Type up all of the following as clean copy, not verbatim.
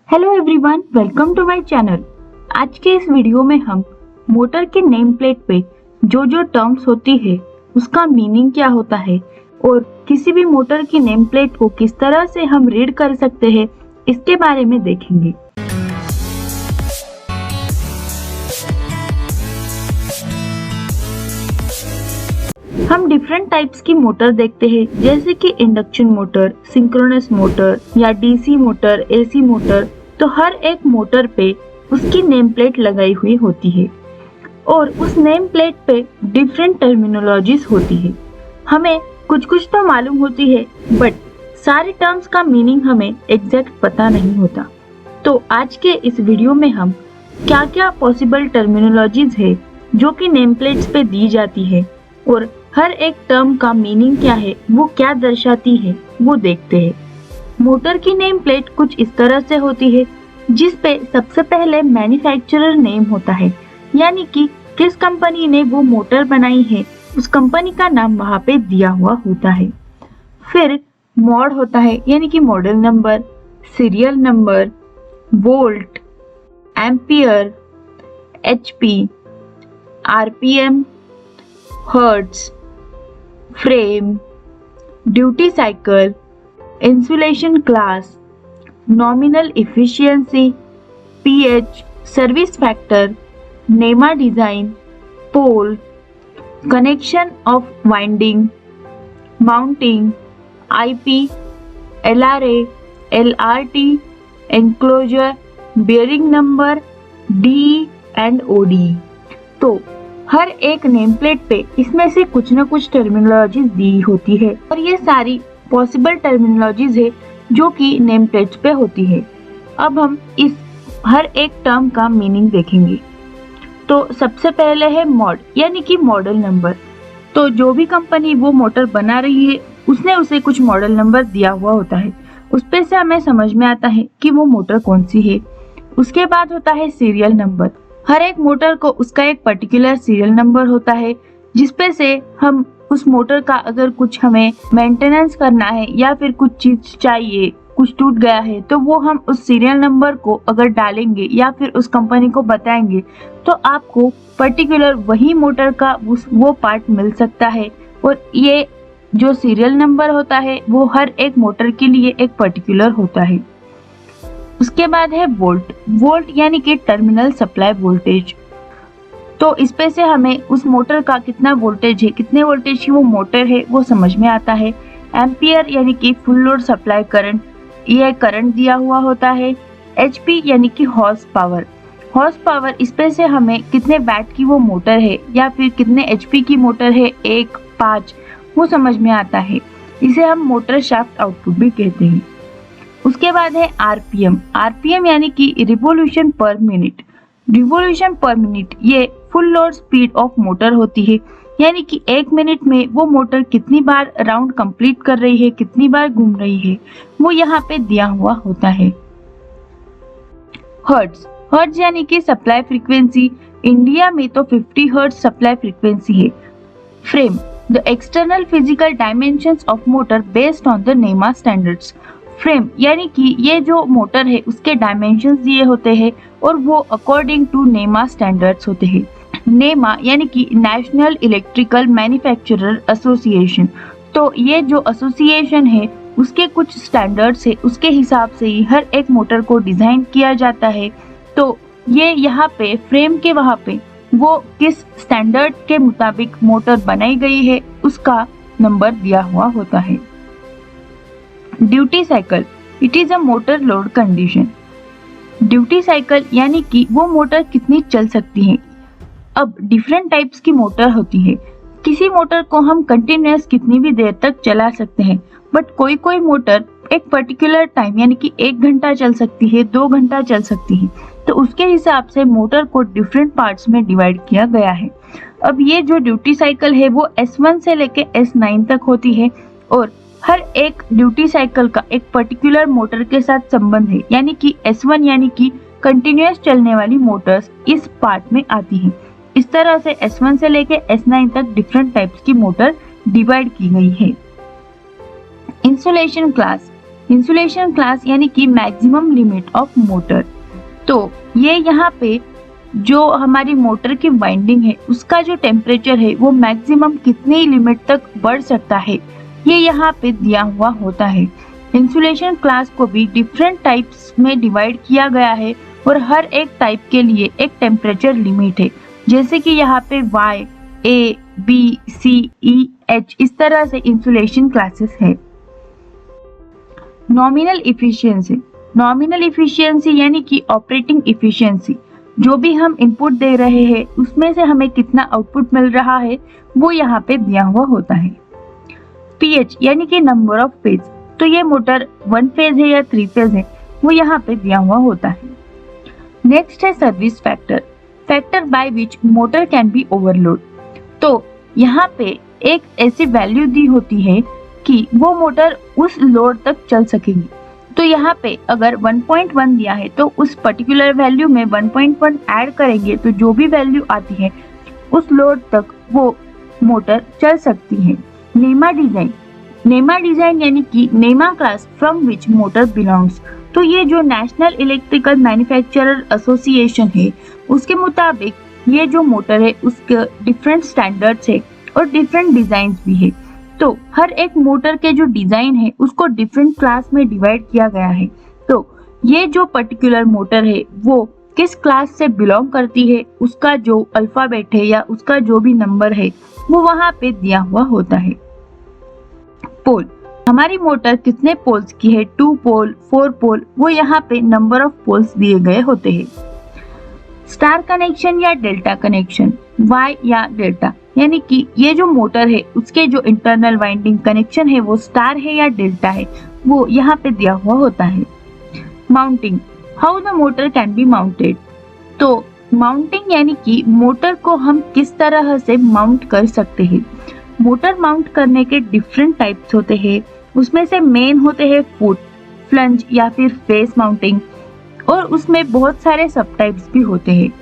Hello everyone, welcome to my channel. आज के इस वीडियो में हम मोटर के नेम प्लेट पे जो जो टर्म्स होती है उसका मीनिंग क्या होता है और किसी भी मोटर की नेम प्लेट को किस तरह से हम रीड कर सकते हैं इसके बारे में देखेंगे। हम डिफरेंट टाइप्स की मोटर देखते हैं, जैसे कि इंडक्शन मोटर, सिंक्रोनस मोटर या डीसी मोटर, एसी मोटर। तो हर एक मोटर पे उसकी नेम प्लेट लगाई हुई होती है और उस नेम प्लेट पे डिफरेंट टर्मिनोलॉजीज होती है। हमें कुछ कुछ तो मालूम होती है, बट सारे टर्म्स का मीनिंग हमें एग्जैक्ट पता नहीं होता। तो आज के इस वीडियो में हम क्या क्या पॉसिबल टर्मिनोलॉजीज है जो कि नेम प्लेट्स पे दी जाती है और हर एक टर्म का मीनिंग क्या है, वो क्या दर्शाती है, वो देखते हैं। मोटर की नेम प्लेट कुछ इस तरह से होती है, जिस पे सबसे पहले मैन्युफैक्चरर नेम होता है, यानी कि किस कंपनी ने वो मोटर बनाई है उस कंपनी का नाम वहाँ पे दिया हुआ होता है। फिर मॉड होता है, यानी कि model number, serial number, volt, ampere, HP, RPM, hertz, frame, duty cycle, insulation class, nominal efficiency, PH, service factor, NEMA design, pole, connection of winding, mounting, IP, LRA, LRT, enclosure, bearing number, D end OD. तो हर एक name plate पे इसमें से कुछ न कुछ terminologies दी होती है और ये सारी पॉसिबल टर्मिनोलॉजीज है जो कि नेम प्लेट्स पे होती है। अब हम इस हर एक टर्म का मीनिंग देखेंगे। तो सबसे पहले है मॉड, यानी कि मॉडल नंबर। तो जो भी कंपनी वो मोटर बना रही है उसने उसे कुछ मॉडल नंबर दिया हुआ होता है, उस पे से हमें समझ में आता है कि वो मोटर कौन सी है। उसके बाद होता है सीरियल नंबर। हर एक मोटर को उसका एक पर्टिकुलर सीरियल नंबर होता है, जिसपे से हम उस मोटर का अगर कुछ हमें मेंटेनेंस करना है या फिर कुछ चीज चाहिए, कुछ टूट गया है, तो वो हम उस सीरियल नंबर को अगर डालेंगे या फिर उस कंपनी को बताएंगे तो आपको पर्टिकुलर वही मोटर का वो पार्ट मिल सकता है। और ये जो सीरियल नंबर होता है वो हर एक मोटर के लिए एक पर्टिकुलर होता है। उसके बाद है वोल्ट। वोल्ट यानी कि टर्मिनल सप्लाई वोल्टेज। तो इस पे से हमें उस मोटर का कितना वोल्टेज है, कितने वोल्टेज की वो मोटर है, वो समझ में आता है। एम्पियर यानी कि फुल लोड सप्लाई करंट, ये करंट दिया हुआ होता है। एचपी यानी कि हॉर्स पावर। हॉर्स पावर, इस पे से हमें कितने वैट की वो मोटर है या फिर कितने एचपी की मोटर है, 1, 5, वो समझ में आता है। इसे हम मोटर शाफ्ट आउटपुट भी कहते हैं। उसके बाद है आरपीएम। आरपीएम यानी कि revolution per minute. Revolution per minute ये full load speed of motor होती है, यानी कि 1 मिनट में वो मोटर कितनी बार राउंड कंप्लीट कर रही है, कितनी बार घूम रही है, वो यहाँ पे दिया हुआ होता है। हर्ट्ज। हर्ट्ज यानी कि सप्लाई फ्रीक्वेंसी। इंडिया में तो 50 हर्ट्ज सप्लाई फ्रीक्वेंसी है। Frame, the external physical dimensions of motor based on the नेमा स्टैंडर्ड्स। फ्रेम यानी कि ये जो मोटर है उसके डायमेंशंस दिए होते हैं और वो अकॉर्डिंग टू नेमा स्टैंडर्ड्स होते हैं। नेमा यानी कि नेशनल इलेक्ट्रिकल मैन्युफैक्चरर एसोसिएशन। तो ये जो एसोसिएशन है उसके कुछ स्टैंडर्ड्स है, उसके हिसाब से ही हर एक मोटर को डिजाइन किया जाता है। तो ये यहाँ पे फ्रेम के वहाँ पे वो किस स्टैंडर्ड के मुताबिक मोटर बनाई गई है उसका नंबर दिया हुआ होता है। Duty cycle, it is a motor load condition. Duty cycle यानी कि वो मोटर कितनी चल सकती है। अब डिफरेंट टाइप्स की मोटर होती है। किसी मोटर को हम कंटिन्यूअस कितनी भी देर तक चला सकते हैं, बट कोई कोई मोटर एक पर्टिकुलर टाइम यानी कि 1 घंटा चल सकती है, 2 घंटा चल सकती है। तो उसके हिसाब से मोटर को डिफरेंट पार्ट्स में डिवाइड किया गया है। अब ये जो ड्यूटी साइकिल है वो S1 से लेके S9 तक होती है और हर एक ड्यूटी साइकिल का एक पर्टिकुलर मोटर के साथ संबंध है, यानी कि S1 यानी कि कंटिन्यूअस चलने वाली मोटर्स इस पार्ट में आती हैं। इस तरह से S1 से लेके S9 तक डिफरेंट टाइप्स की मोटर डिवाइड की गई है। इंसुलेशन क्लास, इंसुलेशन क्लास यानी कि मैक्सिमम लिमिट ऑफ मोटर। तो ये यहाँ पे जो हमारी मोटर की वाइंडिंग है उसका जो टेम्परेचर है वो मैक्सिमम कितनी लिमिट तक बढ़ सकता है, ये यहाँ पे दिया हुआ होता है। इंसुलेशन क्लास को भी डिफरेंट टाइप्स में डिवाइड किया गया है और हर एक टाइप के लिए एक टेम्परेचर लिमिट है, जैसे कि यहाँ पे Y, A, B, C, E, H इस तरह से इंसुलेशन क्लासेस है। नॉमिनल इफिशियंसी, नॉमिनल इफिशियंसी यानी कि ऑपरेटिंग इफिशियंसी, जो भी हम इनपुट दे रहे हैं उसमें से हमें कितना आउटपुट मिल रहा है वो यहाँ पे दिया हुआ होता है। पीएच यानी कि नंबर ऑफ फेज, तो ये मोटर 1 फेज है या 3 फेज है वो यहाँ पे दिया हुआ होता है। नेक्स्ट है service factor, factor by which motor can be overload. तो यहाँ पे एक ऐसी वैल्यू दी होती है कि वो मोटर उस लोड तक चल सकेगी। तो यहाँ पे अगर 1.1 दिया है तो उस पर्टिकुलर वैल्यू में 1.1 ऐड करेंगे तो जो भी वैल्यू आती है उस लोड तक वो मोटर चल सकती है। नेमा डिजाइन, नेमा डिजाइन यानी कि नेमा class from which motor belongs. तो ये जो नेशनल इलेक्ट्रिकल मैन्युफैक्चरर एसोसिएशन है उसके मुताबिक ये जो मोटर है उसके डिफरेंट स्टैंडर्ड्स है और डिफरेंट डिजाइन भी है। तो हर एक मोटर के जो डिजाइन है उसको डिफरेंट क्लास में डिवाइड किया गया है। तो ये जो पर्टिकुलर मोटर है वो किस क्लास से बिलोंग करती है, उसका जो अल्फाबेट है या उसका जो भी नंबर है वो वहाँ पे दिया हुआ होता है। पोल, हमारी मोटर कितने पोल्स की है, 2 पोल, 4 पोल, वो यहाँ पे नंबर ऑफ पोल्स दिए गए होते हैं। स्टार कनेक्शन या डेल्टा कनेक्शन, वाई या डेल्टा, यानी कि ये जो मोटर है उसके जो इंटरनल वाइंडिंग कनेक्शन है वो स्टार है या डेल्टा है वो यहाँ पे दिया हुआ होता है। Mounting, how the motor can be mounted. तो माउंटिंग यानी कि मोटर को हम किस तरह से माउंट कर सकते हैं। मोटर माउंट करने के डिफरेंट टाइप्स होते हैं, उसमें से मेन होते हैं फुट, फ्लंज या फिर फेस माउंटिंग, और उसमें बहुत सारे सब टाइप्स भी होते हैं।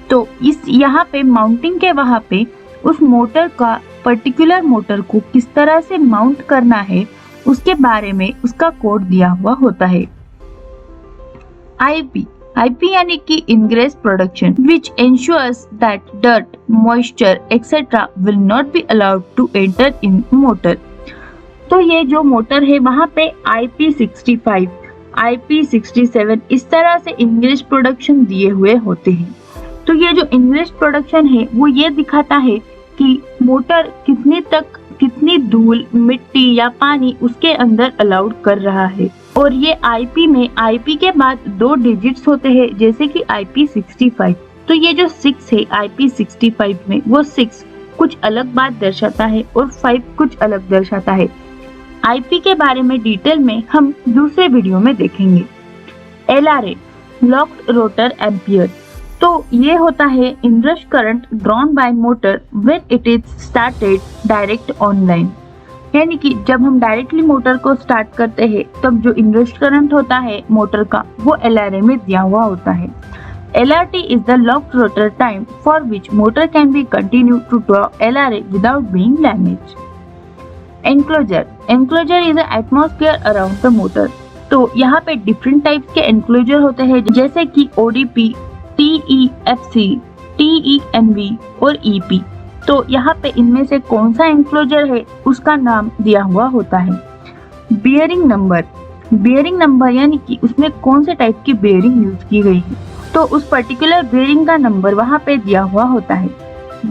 तो इस यहाँ पे माउंटिंग के वहाँ पे उस मोटर का पर्टिकुलर मोटर को किस तरह से माउंट करना है उसके बारे में उसका कोड दिया हुआ होता है। आईपी, आईपी यानी कि ingress production which ensures that dirt, moisture etc. will not be allowed to enter in motor। तो ये जो मोटर है वहाँ पे IP65, IP67 इस तरह से इंग्लिश प्रोडक्शन दिए हुए होते हैं। तो ये जो इंग्लिश प्रोडक्शन है वो ये दिखाता है कि मोटर कितनी धूल, मिट्टी या पानी उसके अंदर अलाउड कर रहा है। और ये आईपी में आईपी के बाद 2 डिजिट्स होते हैं जैसे कि IP65। तो ये जो 6 है IP65 में वो 6 कुछ अलग बात दर्शाता है और 5 कुछ अलग दर्शाता है। आईपी के बारे में डिटेल में हम दूसरे वीडियो में देखेंगे। LRA, लॉक्ड रोटर एम्पियर, तो ये होता है inrush current drawn by motor when it is started direct online, यानी कि जब हम डायरेक्टली मोटर को स्टार्ट करते हैं तब जो इनरश करंट होता है मोटर का वो LRA में दिया हुआ होता है। LRT is the locked rotor time for which motor can be continued to draw LRA without being damaged. Enclosure, enclosure is the atmosphere around the motor। तो यहाँ पे डिफरेंट टाइप्स के एनक्लोजर होते हैं जैसे कि ODP, TEFC, TENV और EP। तो यहाँ पे इनमें से कौन सा एनक्लोजर है उसका नाम दिया हुआ होता है। बियरिंग नंबर, बियरिंग नंबर यानी कि उसमें कौन से टाइप की बियरिंग यूज की गई है तो उस पर्टिकुलर बियरिंग का नंबर वहाँ पे दिया हुआ होता है।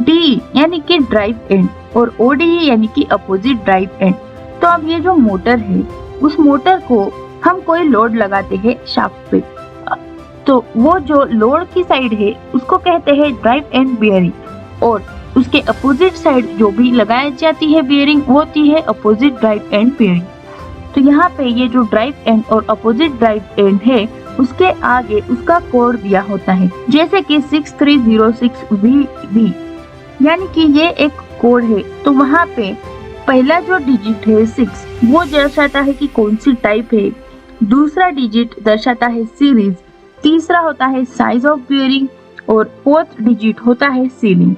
DE यानी कि ड्राइव एंड और ODE यानी कि अपोजिट ड्राइव एंड। तो अब ये जो मोटर है उस मोटर को हम कोई लोड लगाते हैं शाफ्ट पे, तो वो जो लोड की साइड है उसको कहते हैं ड्राइव एंड बियरिंग और उसके अपोजिट साइड जो भी लगाई जाती है बियरिंग वो होती है अपोजिट ड्राइव एंड बियरिंग। तो यहाँ पे ये जो ड्राइव एंड और अपोजिट ड्राइव एंड है उसके आगे उसका कोड दिया होता है जैसे कि 6306VV, यानी कि ये एक कोड है। तो वहाँ पे पहला जो डिजिट है 6 वो दर्शाता है कि कौन सी टाइप है, दूसरा डिजिट दर्शाता है सीरीज, तीसरा होता है साइज ऑफ बियरिंग और 4th डिजिट होता है सीलिंग।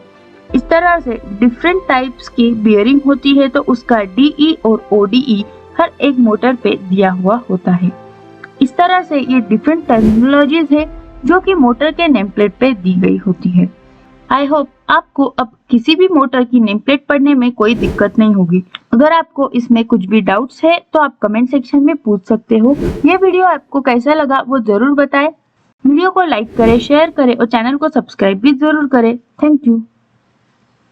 इस तरह से डिफरेंट टाइप्स की बियरिंग होती है तो उसका DE और ODE हर एक मोटर पे दिया हुआ होता है। इस तरह से ये डिफरेंट टर्मिनोलॉजीज है जो कि मोटर के नेम प्लेट पे दी गई होती है। आई होप आपको अब किसी भी मोटर की नेम प्लेट पढ़ने में कोई दिक्कत नहीं होगी। अगर आपको इसमें कुछ भी डाउट्स है तो आप कमेंट सेक्शन में पूछ सकते हो। ये वीडियो आपको कैसा लगा वो जरूर बताएं। वीडियो को लाइक करें, शेयर करें और चैनल को सब्सक्राइब भी जरूर करें। Thank you.